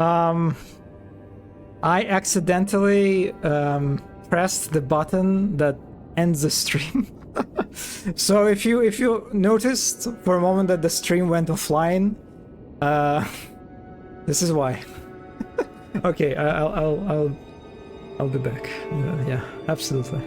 Um, I accidentally pressed the button that ends the stream. So if you noticed for a moment that the stream went offline, uh, this is why. Okay, I'll be back. Yeah, absolutely.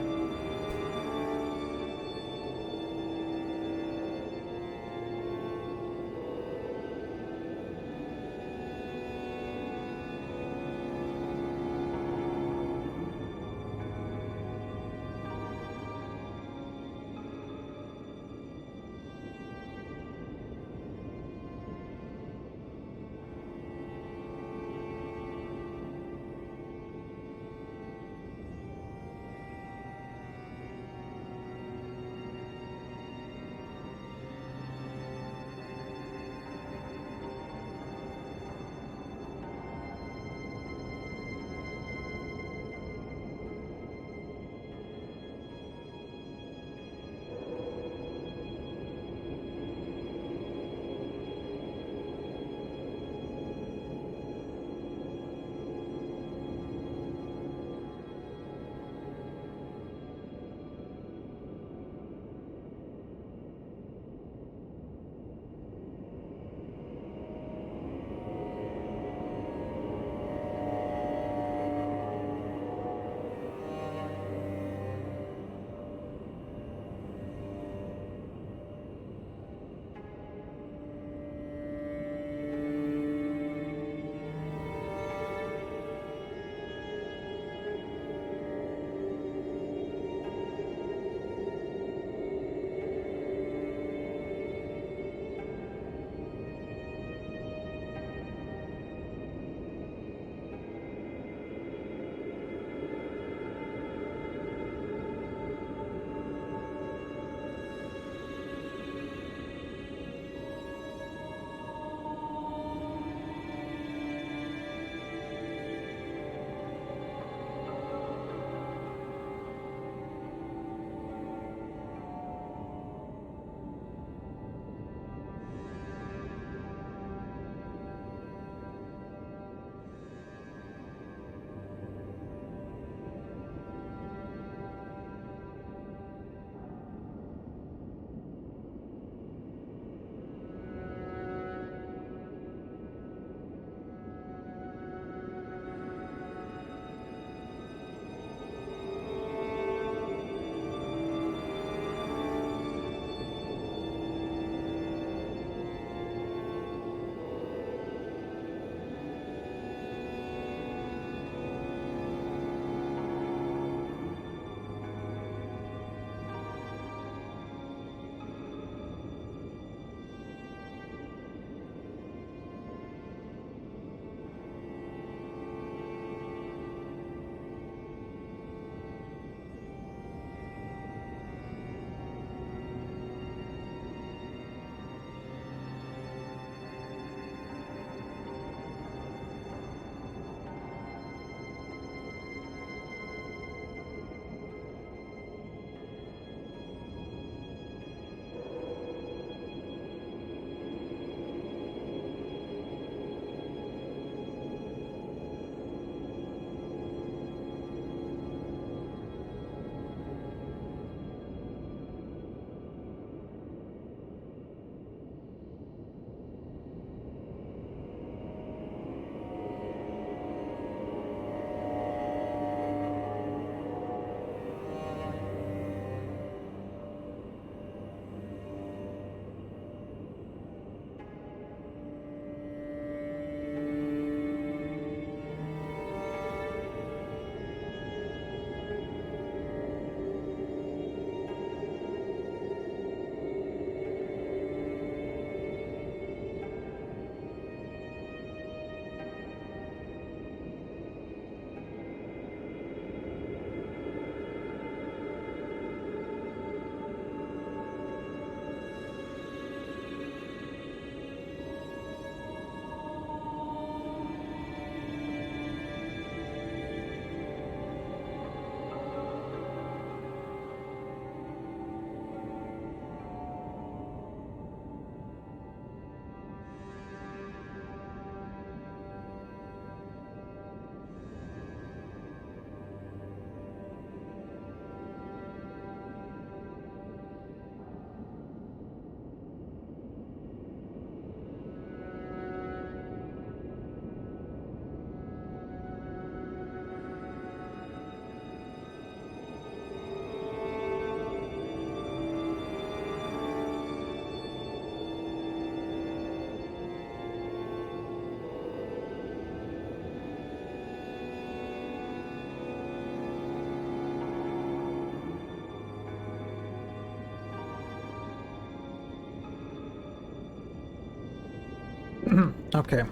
Okay.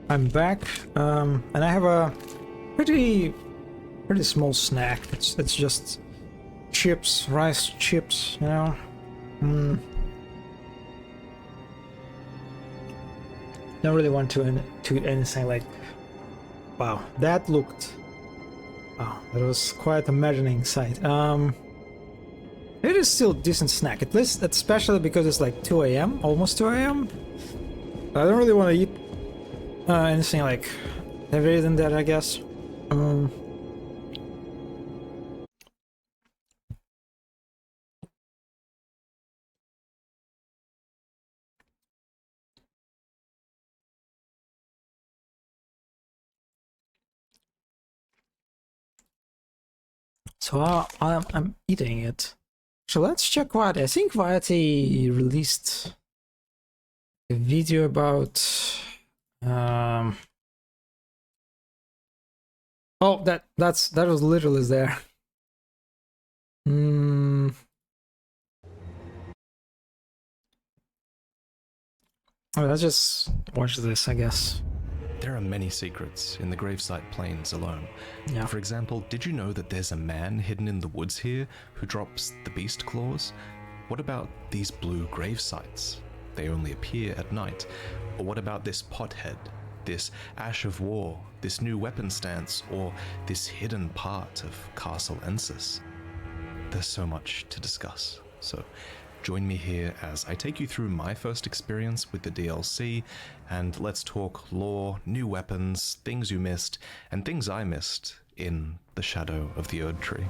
I'm back, and I have a pretty small snack. It's just chips, rice chips, you know. Don't really want to eat anything like. Wow, that looked. Wow, that was quite a maddening sight. It is still a decent snack, at least, especially because it's like 2 a.m., almost 2 a.m. I don't really want to eat anything like heavier than that, I guess. So I'm eating it. So let's check what I think Variety released a video about. Oh, that was literally there. Oh, let's just watch this, I guess. There are many secrets in the Gravesite Plains alone. Yeah. For example, did you know that there's a man hidden in the woods here who drops the beast claws? What about these blue gravesites? They only appear at night. Or what about this pothead, this ash of war, this new weapon stance, or this hidden part of Castle Ensis? There's so much to discuss, so join me here as I take you through my first experience with the DLC, and let's talk lore, new weapons, things you missed, and things I missed in the shadow of the Erdtree.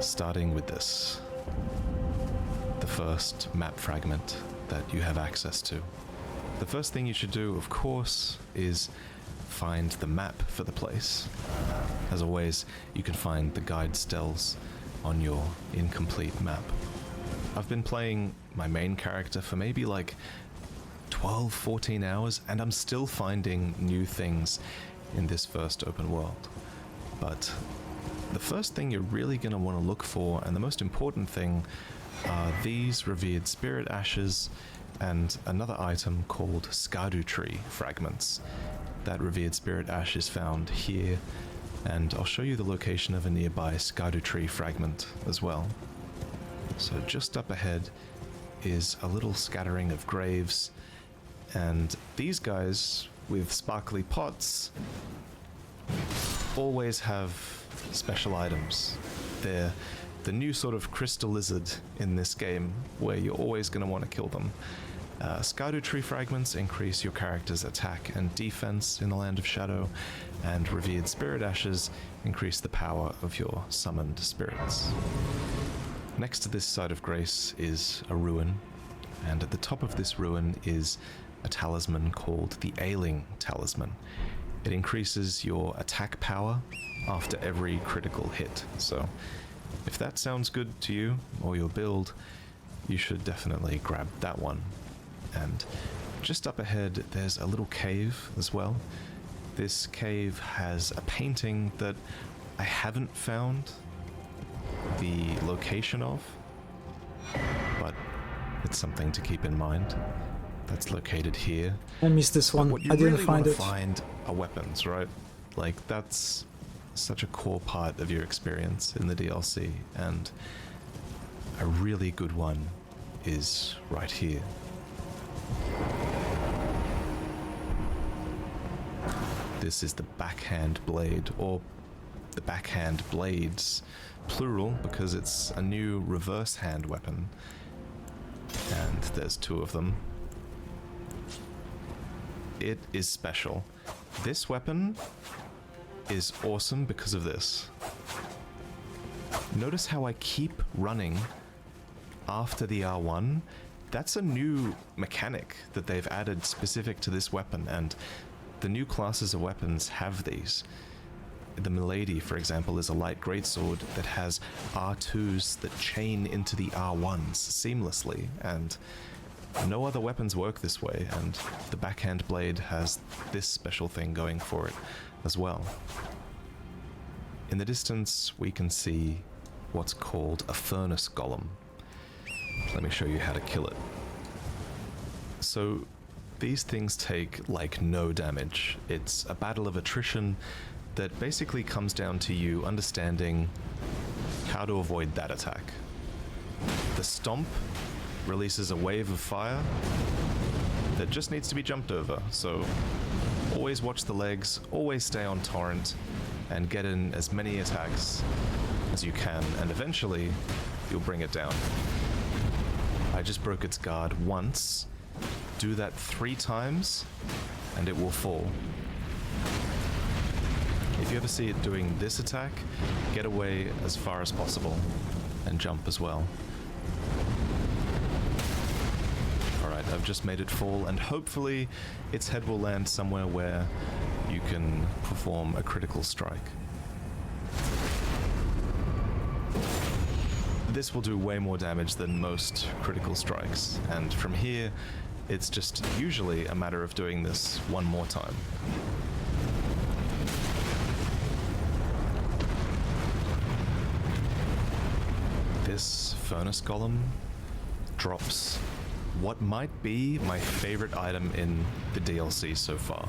Starting with this, the first map fragment that you have access to. The first thing you should do, of course, is find the map for the place. As always, you can find the guide stells on your incomplete map. I've been playing my main character for maybe like 12, 14 hours, and I'm still finding new things in this first open world. But the first thing you're really going to want to look for, and the most important thing, are these revered spirit ashes and another item called Erdtree fragments. That revered spirit ash is found here, and I'll show you the location of a nearby Erdtree fragment as well. So just up ahead is a little scattering of graves, and these guys with sparkly pots always have special items. They're the new sort of crystal lizard in this game, where you're always going to want to kill them. Erdtree fragments increase your character's attack and defense in the Land of Shadow, and revered spirit ashes increase the power of your summoned spirits. Next to this site of grace is a ruin, and at the top of this ruin is a talisman called the Ailing Talisman. It increases your attack power after every critical hit, so if that sounds good to you or your build, you should definitely grab that one. And just up ahead there's a little cave as well. This cave has a painting that I haven't found the location of, but it's something to keep in mind. That's located here. I missed this one. What you I didn't really find want it. to find are weapons, right? Like, that's such a core part of your experience in the DLC, and a really good one is right here. This is the backhand blade, or the backhand blades, plural, because it's a new reverse hand weapon, and there's two of them. It is special. This weapon is awesome because of this. Notice how I keep running after the R1. That's a new mechanic that they've added specific to this weapon, and the new classes of weapons have these. The Milady, for example, is a light greatsword that has R2s that chain into the R1s seamlessly, and no other weapons work this way, and the backhand blade has this special thing going for it as well. In the distance, we can see what's called a furnace golem. Let me show you how to kill it. So, These things take like no damage. It's a battle of attrition that basically comes down to you understanding how to avoid that attack. The stomp releases a wave of fire that just needs to be jumped over, so always watch the legs, always stay on torrent, and get in as many attacks as you can, and eventually you'll bring it down. I just broke its guard once. Do that 3 times, and it will fall. If you ever see it doing this attack, get away as far as possible, and jump as well. Alright, I've just made it fall, and hopefully its head will land somewhere where you can perform a critical strike. This will do way more damage than most critical strikes, and from here, it's just usually a matter of doing this one more time. This furnace golem drops what might be my favorite item in the DLC so far.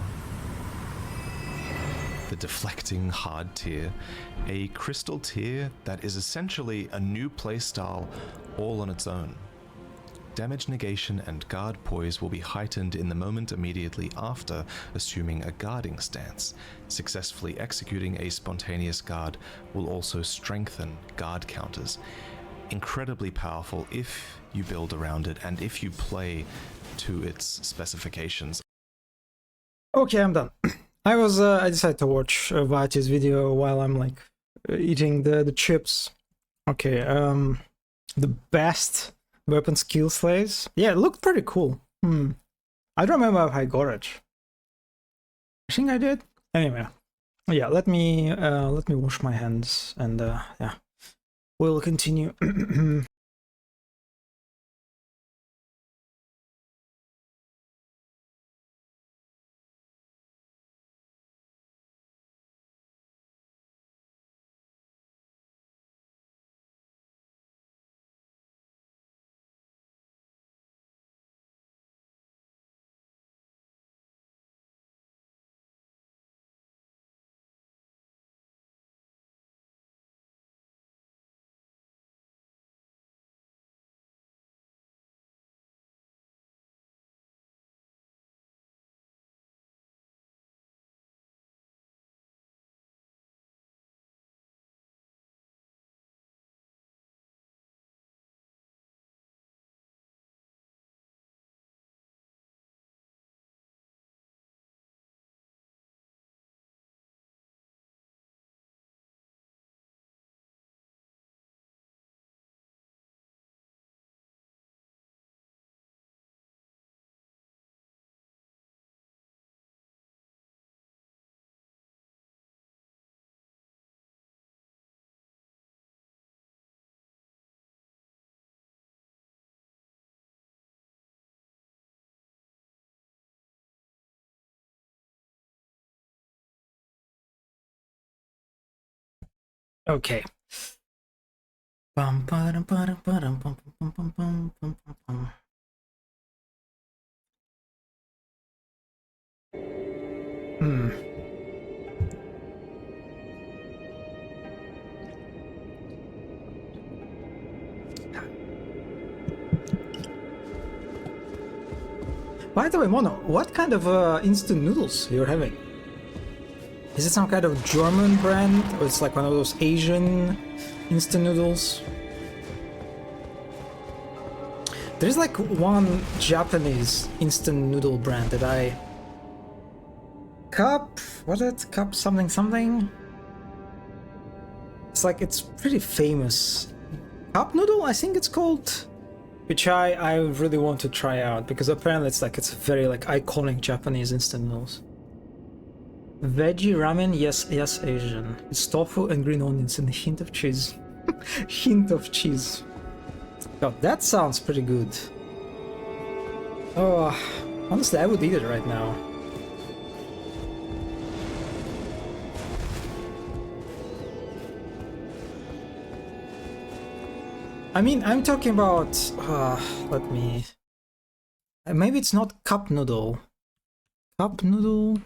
The deflecting hard tier, a crystal tier that is essentially a new playstyle all on its own. Damage negation and guard poise will be heightened in the moment immediately after assuming a guarding stance. Successfully executing a spontaneous guard will also strengthen guard counters. Incredibly powerful if you build around it and if you play to its specifications. Okay, I'm done. I decided to watch Vati's video while I'm like eating the chips. Okay, the best weapon skill slays. Yeah, it looked pretty cool. I don't remember if I got it. I think I did. Anyway, yeah. Let me wash my hands and yeah, we'll continue. Okay. Bum, ba-dum, ba-dum, ba-dum, bum, bum, bum, bum, bum, bum, bum. By the way, Mono, what kind of instant noodles you're having? Is it some kind of German brand, or it's like one of those Asian instant noodles? There's like one Japanese instant noodle brand that I... Cup? What's it? Cup something something? It's like, it's pretty famous. Cup noodle, I think it's called? Which I really want to try out, because apparently it's very like iconic Japanese instant noodles. Veggie ramen, yes, Asian. It's tofu and green onions and a hint of cheese. Hint of cheese. God, that sounds pretty good. Oh, honestly, I would eat it right now. I mean, I'm talking about... let me Maybe it's not cup noodle. Cup noodle.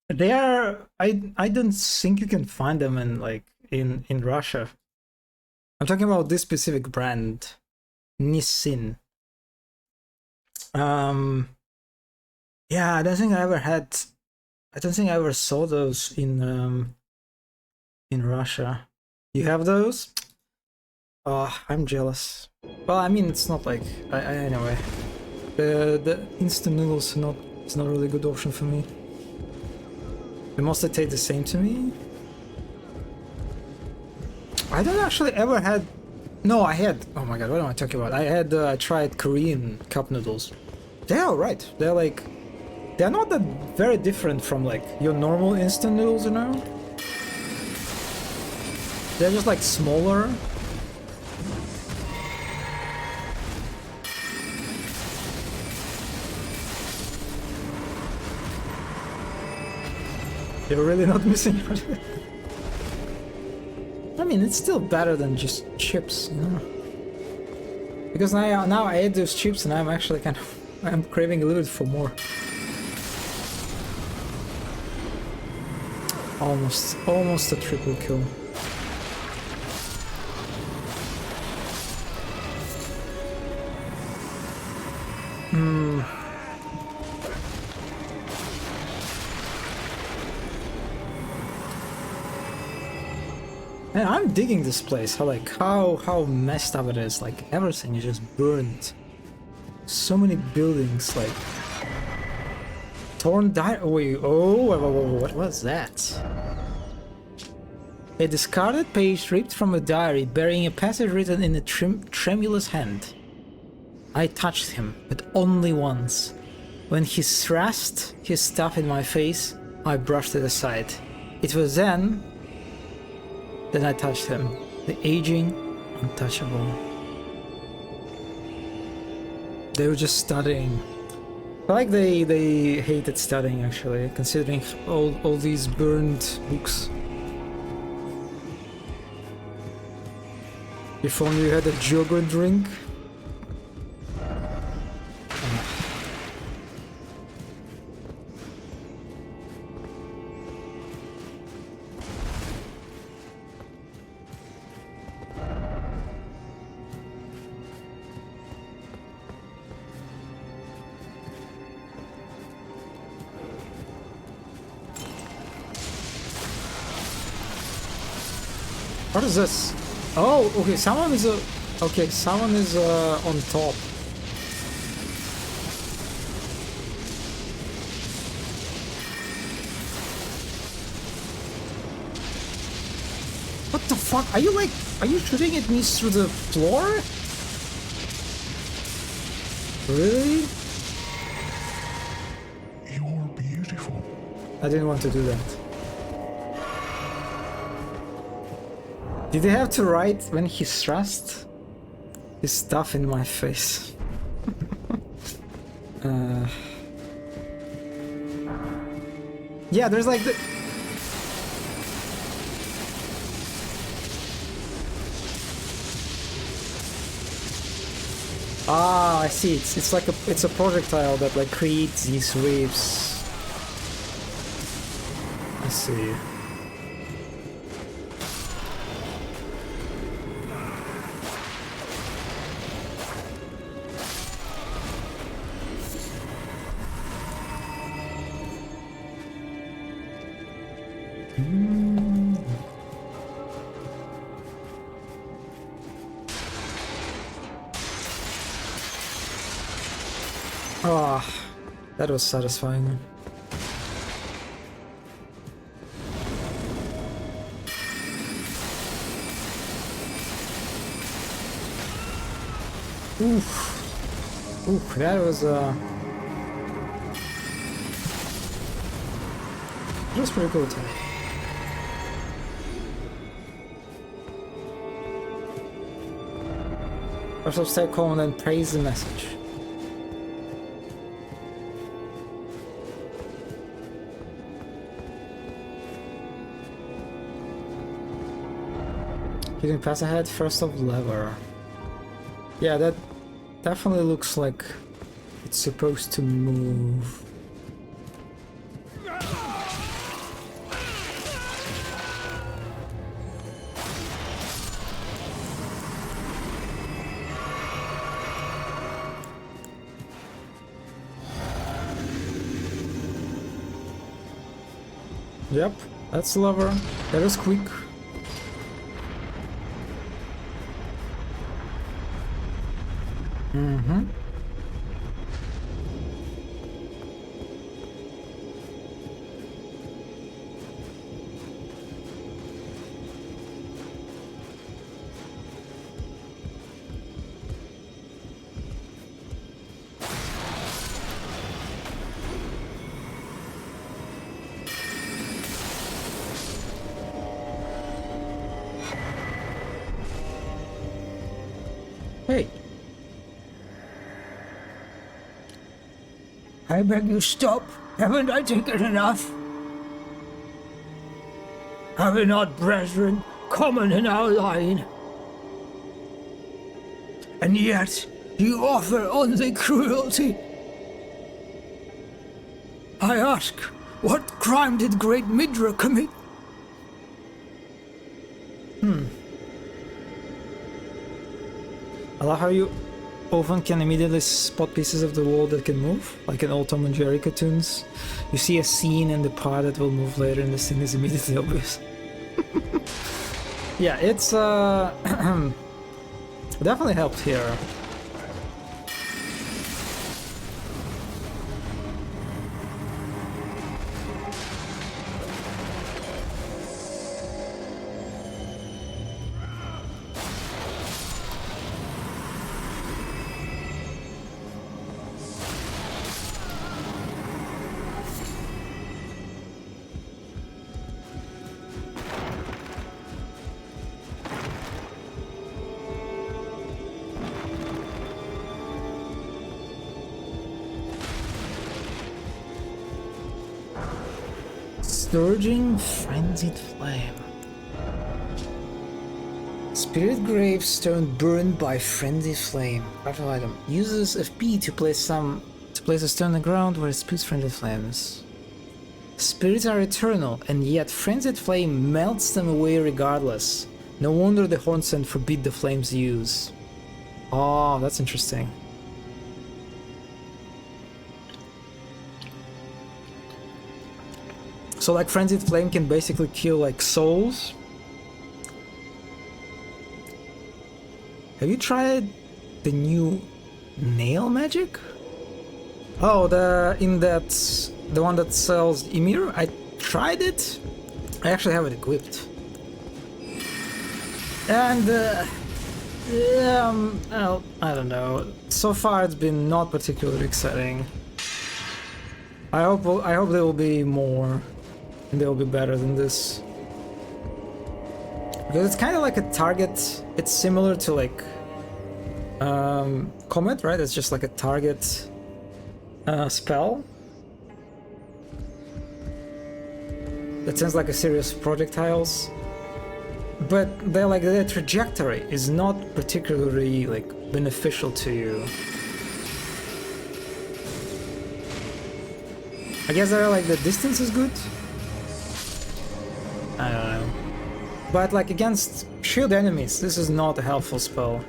They are. I don't think you can find them in like in Russia. I'm talking about this specific brand, Nissin. Yeah, I don't think I ever had. I don't think I ever saw those in Russia. You have those? Oh, I'm jealous. Well, I mean, it's not like anyway. The instant noodles it's not really a good option for me. They mostly taste the same to me. I don't actually ever had. No, I had. Oh my god, what am I talking about? I tried Korean cup noodles. They're alright. They're like. They're not that very different from like your normal instant noodles, you know? They're just like smaller. You're really not missing out. I mean, it's still better than just chips, you know? Because now I ate those chips and I'm actually I'm craving a little bit for more. Almost a triple kill. Man, I'm digging this place. How messed up it is. Like everything is just burned. So many buildings, like torn down. Wait, what was that? A discarded page ripped from a diary, bearing a passage written in a tremulous hand. I touched him, but only once. When he thrust his stuff in my face, I brushed it aside. It was then I touched him, the aging, untouchable. They were just studying. I like they hated studying actually, considering all these burned books. If only you had a yogurt drink. What is this? Oh, okay, someone is on top. What the fuck? Are you shooting at me through the floor? Really? You're beautiful. I didn't want to do that. Did they have to write when he thrust his stuff in my face? Yeah, there's like the... Ah, I see. It's like it's a projectile that like creates these waves. I see. Ah, that was satisfying. Oof. Oof, that was pretty cool attack. Also stay calm and praise the message. Using pass ahead, first of lever. Yeah, that definitely looks like it's supposed to move. Yep, that's the lever. That is quick. Mm-hmm. Hey. I beg you stop. Haven't I taken enough? Are we not brethren, common in our line? And yet, you offer only cruelty. I ask, what crime did great Midra commit? I love how you often can immediately spot pieces of the wall that can move, like in old Tom and Jerry cartoons. You see a scene in the part that will move later and the scene is immediately obvious. Yeah, it's definitely helped here. Surging Frenzied Flame. Spirit Gravestone burned by Frenzied Flame. Powerful item. Uses FP to place a stone on the ground where it spews Frenzied Flames. Spirits are eternal, and yet Frenzied Flame melts them away regardless. No wonder the Hornsent forbid the flame's use. Oh, that's interesting. So like Frenzied Flame can basically kill like souls. Have you tried the new nail magic? Oh, the one that sells Ymir? I tried it. I actually have it equipped. And well, I don't know. So far it's been not particularly exciting. I hope there will be more. And they'll be better than this. Because it's kind of like a target. It's similar to like Comet, right? It's just like a target spell that sends like a series of projectiles. But their trajectory is not particularly like beneficial to you. I guess the distance is good. I don't know. But like against shield enemies, this is not a helpful spell.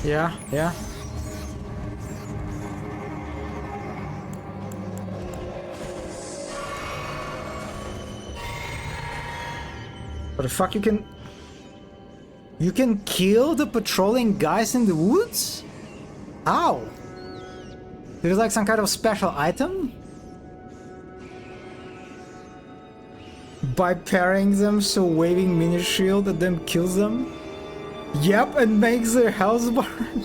Yeah. What the fuck, you can kill the patrolling guys in the woods? How? There's like some kind of special item? By parrying them so waving mini shield at them kills them? Yep, and makes their house burn.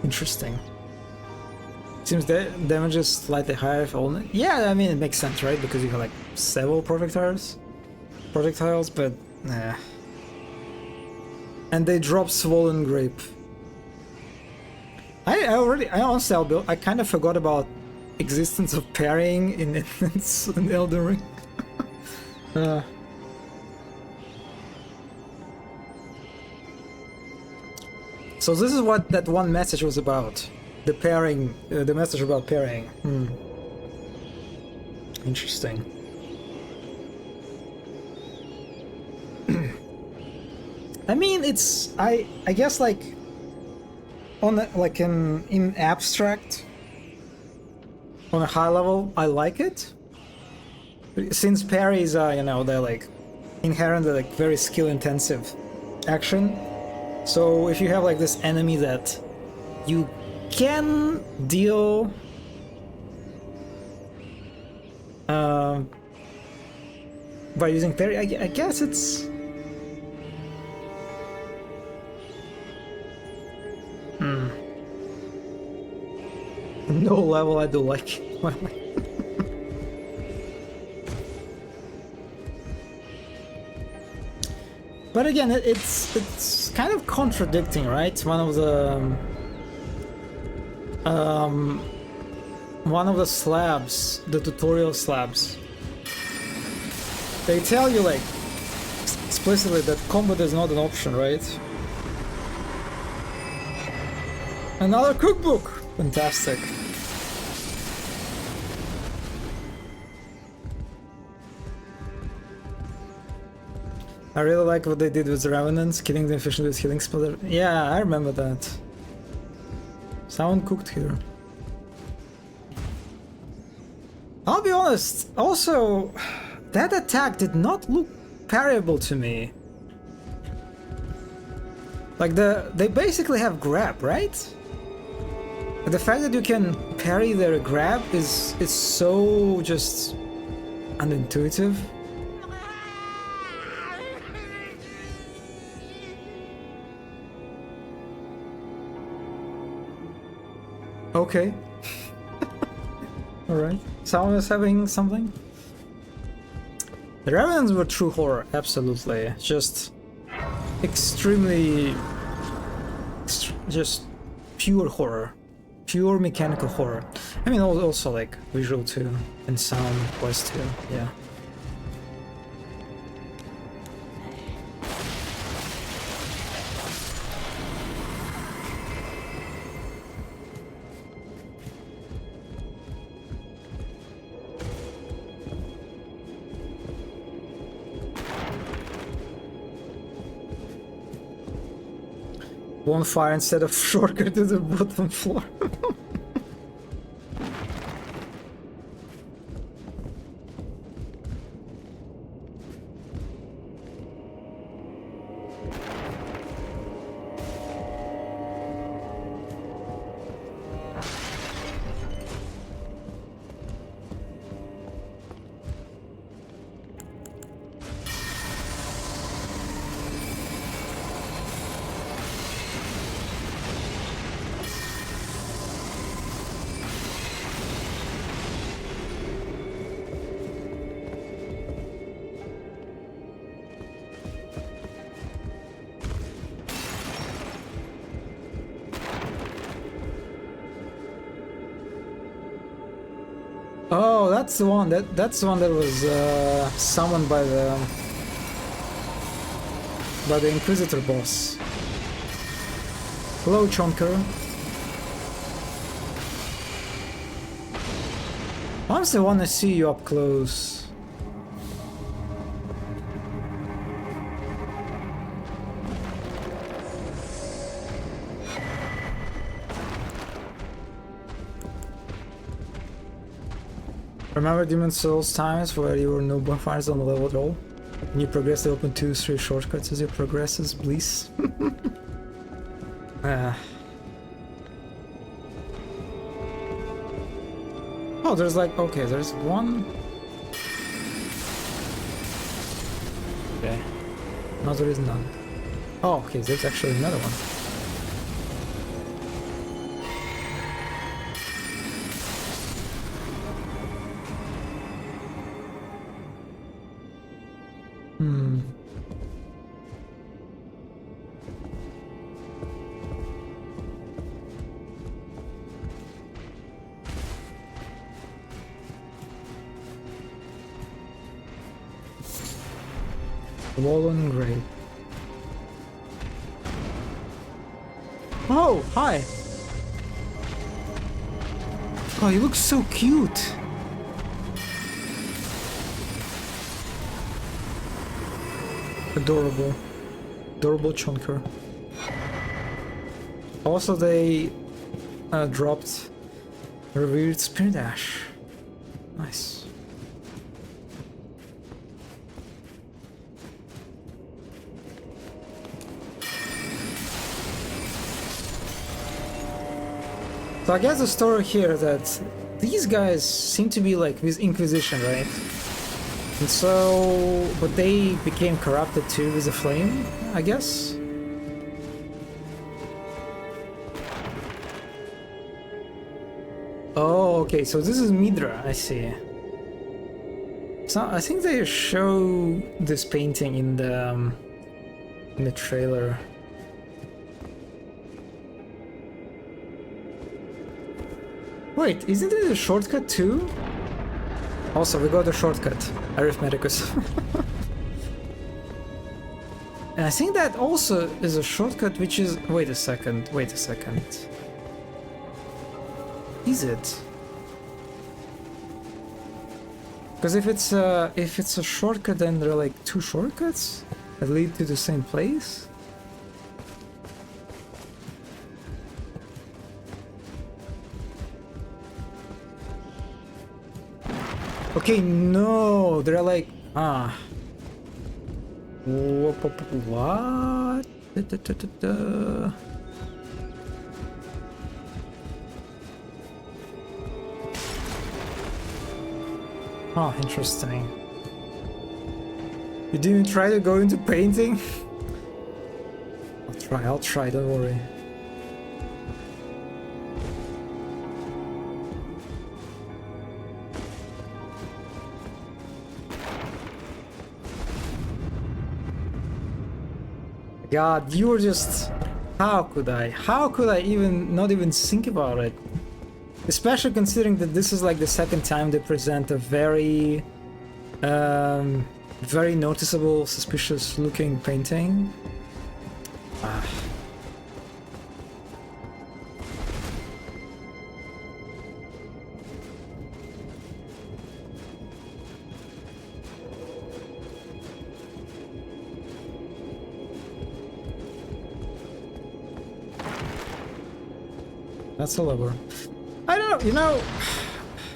Interesting. Seems the damage is slightly higher if only. Yeah, I mean it makes sense, right? Because you have like several projectiles, but nah. And they drop Swollen Grape. I honestly, I kind of forgot about existence of parrying in Elden Ring. So this is what that one message was about. The pairing, the message about pairing. Interesting. I mean, it's I guess like on a, like in abstract, on a high level, I like it. Since parries are, you know, they're like inherently like very skill intensive action. So if you have like this enemy that you can deal by using parry, I guess it's no level I do like. But again, it's kind of contradicting, right? One of the slabs, the tutorial slabs, they tell you like explicitly that combat is not an option, right? Another cookbook! Fantastic. I really like what they did with the Revenants, killing them efficiently with healing spell. Yeah, I remember that. Someone cooked here. I'll be honest, also, that attack did not look parryable to me. Like they basically have grab, right? The fact that you can parry their grab is so just unintuitive. Okay. Alright. Someone is having something? The Revenants were true horror, absolutely. Just extremely... just pure horror. Pure mechanical horror. I mean, also like visual too, and sound wise too, yeah. Bonfire instead of shortcut to the bottom floor. Oh, that's the one. That's the one that was summoned by the Inquisitor boss. Hello, Chonker. Honestly, I want to see you up close. Remember Demon Souls times where you were no bonfires on the level at all? And you progress to open 2-3 shortcuts as you progresses, please. Oh, there's like, okay, there's one. Okay. No, there is none. Oh, okay, there's actually another one. Wallen Grey. Oh, hi! Oh, he looks so cute! Adorable. Adorable chunker. Also, they dropped Revered Spirit Ash. Nice. So I guess the story here that these guys seem to be like with Inquisition, right? And so, but they became corrupted too with the flame, I guess? Oh, okay, so this is Midra, I see. So I think they show this painting in the trailer. Wait, isn't it a shortcut too? Also, we got a shortcut, Arithmeticus. And I think that also is a shortcut which is... Wait a second, wait a second. Is it? Because if it's a shortcut, then there are like two shortcuts that lead to the same place? Okay, no, they're like, what? Oh, interesting. You didn't try to go into painting? I'll try, don't worry. God, you were just... How could I even not even think about it? Especially considering that this is like the second time they present a very very noticeable, suspicious looking painting. That's a lever. I don't know, you know...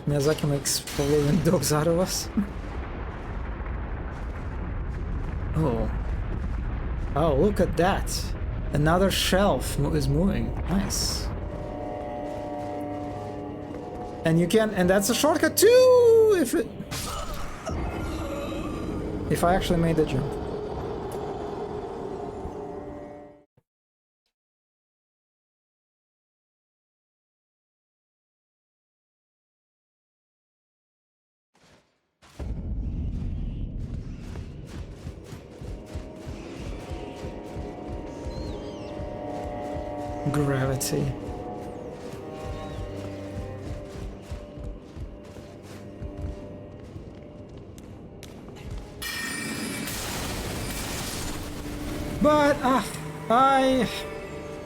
Miyazaki makes following dogs out of us. Oh. Oh, look at that. Another shelf is moving. Nice. And you can... And that's a shortcut too! If I actually made the jump. Gravity. But I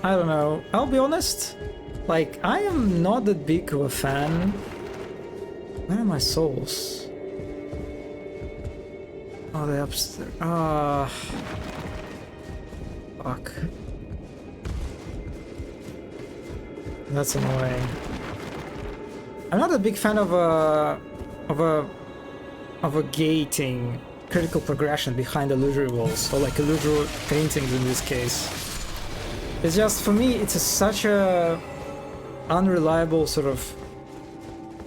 don't know. I'll be honest. Like, I am not that big of a fan. Where are my souls? Oh, they're upstairs. Fuck. That's annoying. I'm not a big fan of a gating critical progression behind illusory walls, or like illusory paintings in this case. It's just, for me, it's such a unreliable sort of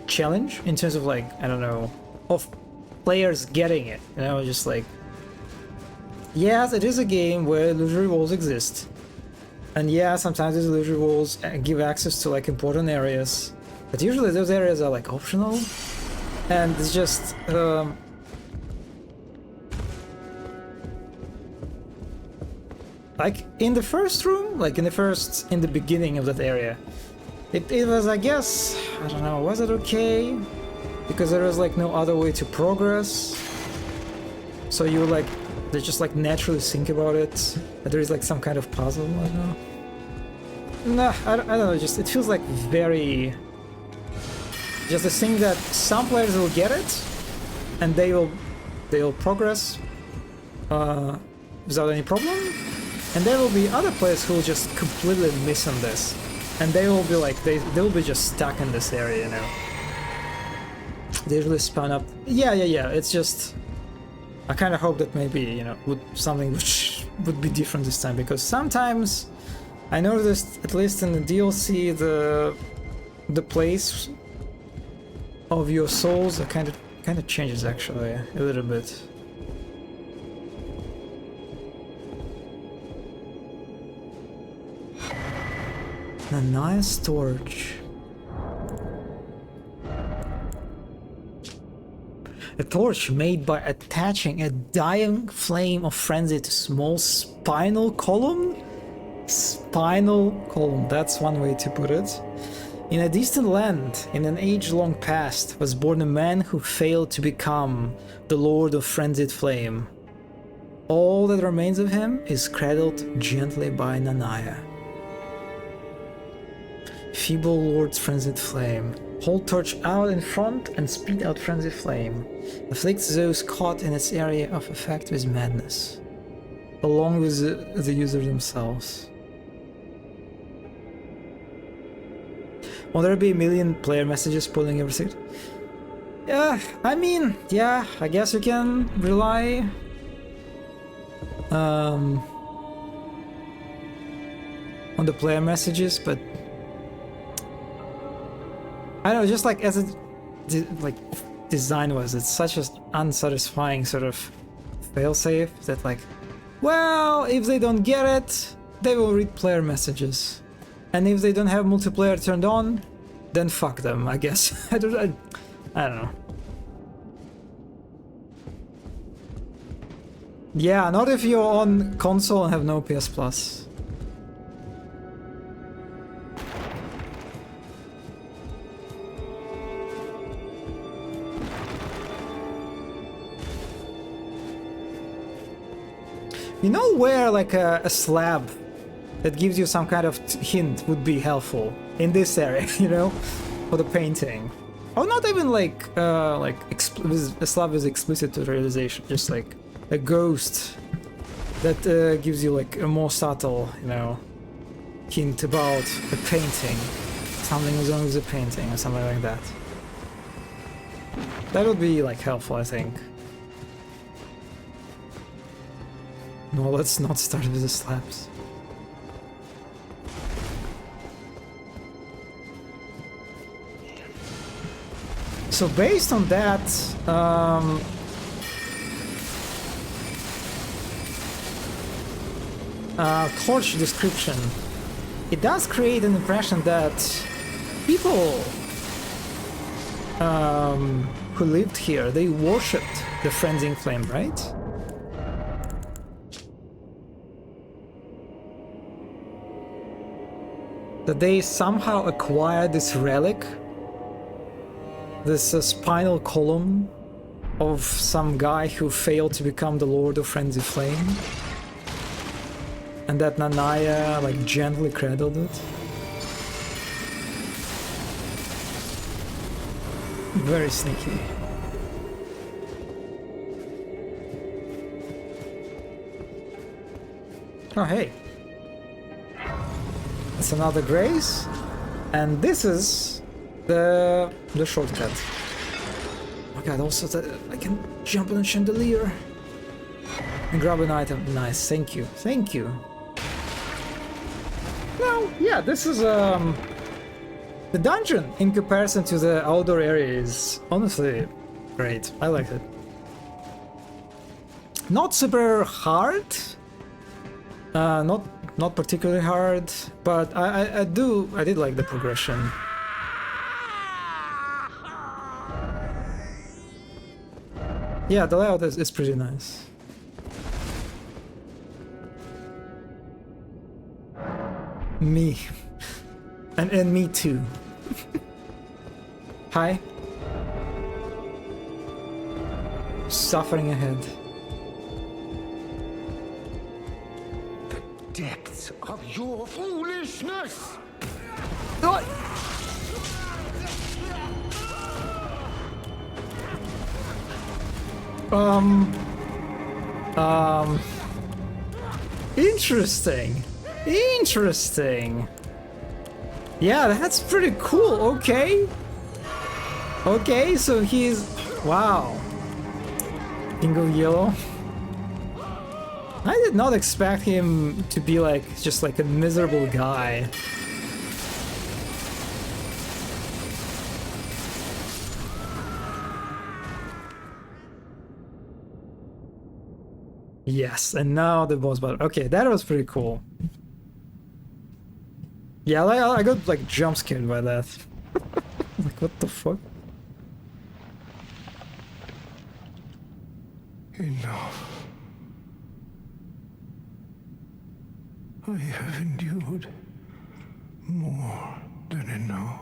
challenge in terms of like, I don't know, of players getting it, you know, just like, yes, it is a game where illusory walls exist. And yeah, sometimes these illusory walls give access to like important areas, but usually those areas are like optional, and it's just like in the first room, like in the beginning of that area, it was, I guess, I don't know, was it okay? Because there was like no other way to progress. So you like, they just like naturally think about it. But there is like some kind of puzzle, I don't know. Nah, I don't know, just it feels like very... Just the thing that some players will get it, and they will progress without any problem, and there will be other players who will just completely miss on this, and they will be like they will be just stuck in this area, you know. They usually spawn up. Yeah. It's just I kind of hope that maybe, you know, something which would be different this time, because sometimes I noticed, at least in the DLC, the place of your souls kind of changes actually a little bit. Nanaya's torch. A torch made by attaching a dying flame of frenzy to small spinal column? Spinal column, that's one way to put it. In a distant land, in an age-long past, was born a man who failed to become the Lord of Frenzied Flame. All that remains of him is cradled gently by Nanaya. Feeble Lord's Frenzied Flame. Hold torch out in front and speed out Frenzied Flame. Afflicts those caught in its area of effect with madness, along with the user themselves. Will there be a million player messages spoiling everything? Yeah, I mean, yeah, I guess you can rely on the player messages, but I don't know, just like as it like design was, it's such an unsatisfying sort of failsafe that like, well, if they don't get it, they will read player messages. And if they don't have multiplayer turned on, then fuck them, I guess. I don't know. Yeah, not if you're on console and have no PS Plus. You know where like a slab that gives you some kind of hint would be helpful in this area, you know, for the painting, or not even like a slab is explicit to realization, just like a ghost that gives you like a more subtle, you know, hint about the painting, something is wrong with the painting or something like that. That would be like helpful, I think. No, let's not start with the slabs. So based on that, torch description, it does create an impression that people who lived here, they worshipped the Frenzied Flame, right? That they somehow acquired this relic, this spinal column of some guy who failed to become the Lord of Frenzied Flame, and that Nanaya like gently cradled it. Very sneaky. Oh hey, it's another grace, and this is the shortcut. Oh god, also that I can jump on a chandelier and grab an item. Nice, thank you, thank you. Now, yeah, this is the dungeon in comparison to the outdoor area is honestly great. I like it. Not super hard, not particularly hard, but I did like the progression. Yeah, the layout is pretty nice. Me. And me too. Hi. Suffering ahead. The depths of your foolishness! Interesting. Interesting. Yeah, that's pretty cool. Okay. Okay, so he's... Wow. Bingo Yellow. I did not expect him to be like, just like a miserable guy. Yes, and now the boss battle. Okay, that was pretty cool. Yeah, I got like jump scared by that. Like, what the fuck? Enough. I have endured more than enough.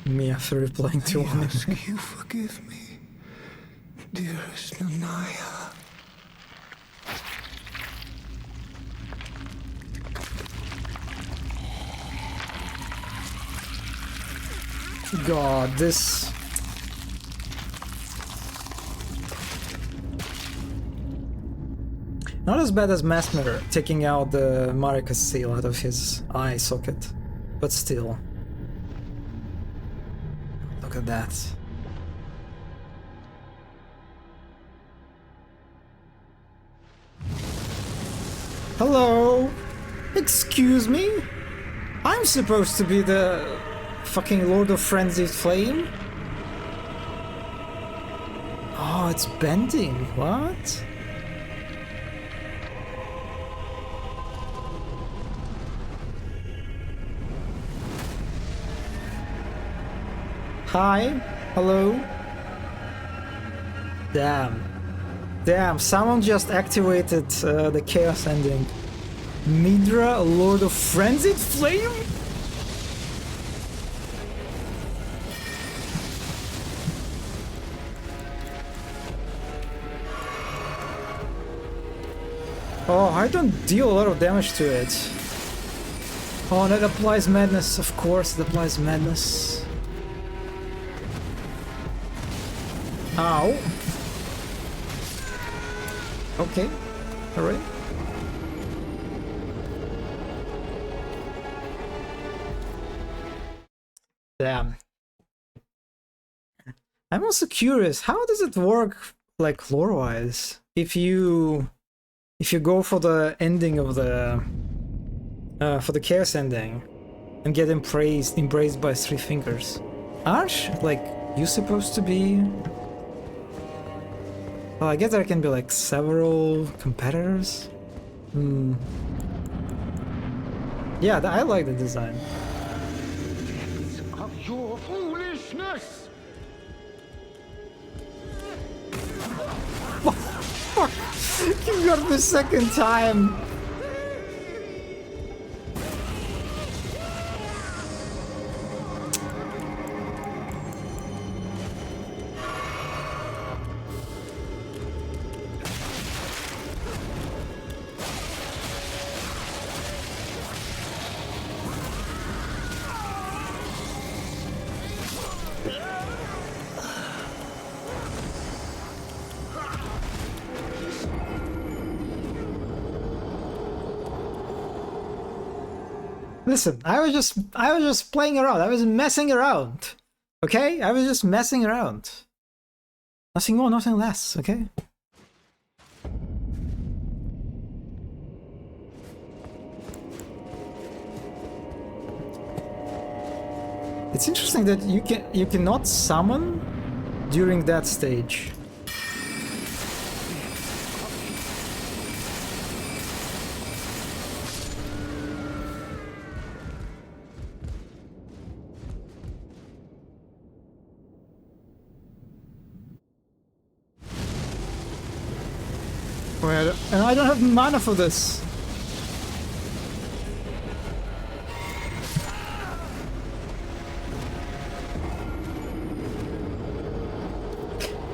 Me after replying to I one. ask you forgive me, dearest Nanaya. God, this... Not as bad as Mesmer taking out the Maracas seal out of his eye socket, but still. Look at that. Hello? Excuse me? I'm supposed to be the fucking Lord of Frenzied Flame? Oh, it's bending. What? Hi? Hello? Damn. Damn, someone just activated the Chaos Ending. Midra, Lord of Frenzied Flame? Oh, I don't deal a lot of damage to it. Oh, that applies madness, of course, it applies madness. Ow. Okay, alright. Damn. I'm also curious, how does it work, like, lore-wise? If you go for the ending of the... for the Chaos Ending, and get embraced by Three Fingers. Aren't, like, you supposed to be... Well, I guess there can be, like, several competitors? Hmm. Yeah, I like the design. Depths of your foolishness! Fuck! You got the second time! Listen, I was just playing around. I was messing around. Okay? I was just messing around. Nothing more, nothing less, okay? It's interesting that you cannot summon during that stage. Right, and I don't have mana for this.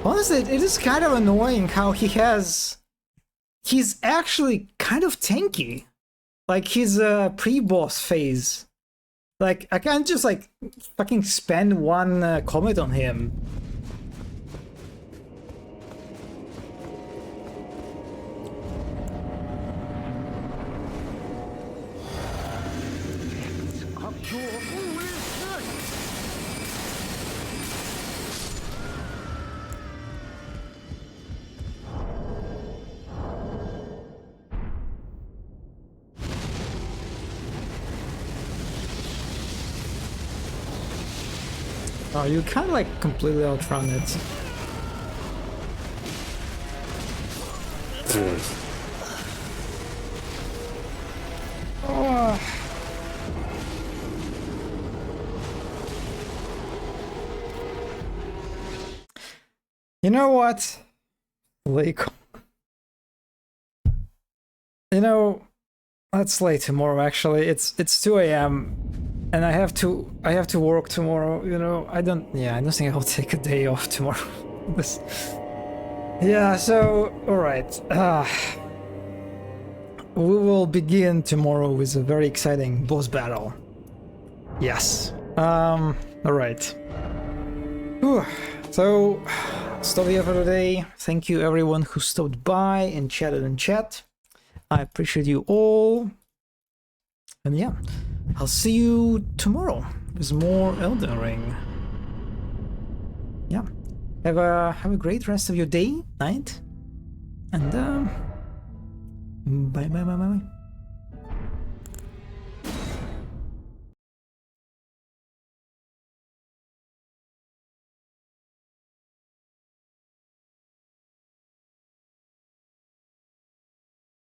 Honestly, it is kind of annoying how he's actually kind of tanky. Like his pre-boss phase. Like I can't just like fucking spend one comet on him. Of your foolishness! Oh, you can't like completely outrun it. Oh. You know what? Like, you know, let's play tomorrow. Actually, it's 2 a.m. and I have to work tomorrow. You know, I don't think I'll take a day off tomorrow. This, yeah. So, all right. We will begin tomorrow with a very exciting boss battle. Yes. All right. Whew. So, stop here for today. Thank you everyone who stopped by and chatted in chat. I appreciate you all. And yeah, I'll see you tomorrow with more Elden Ring. Yeah. Have a great rest of your day, night. And bye bye bye bye.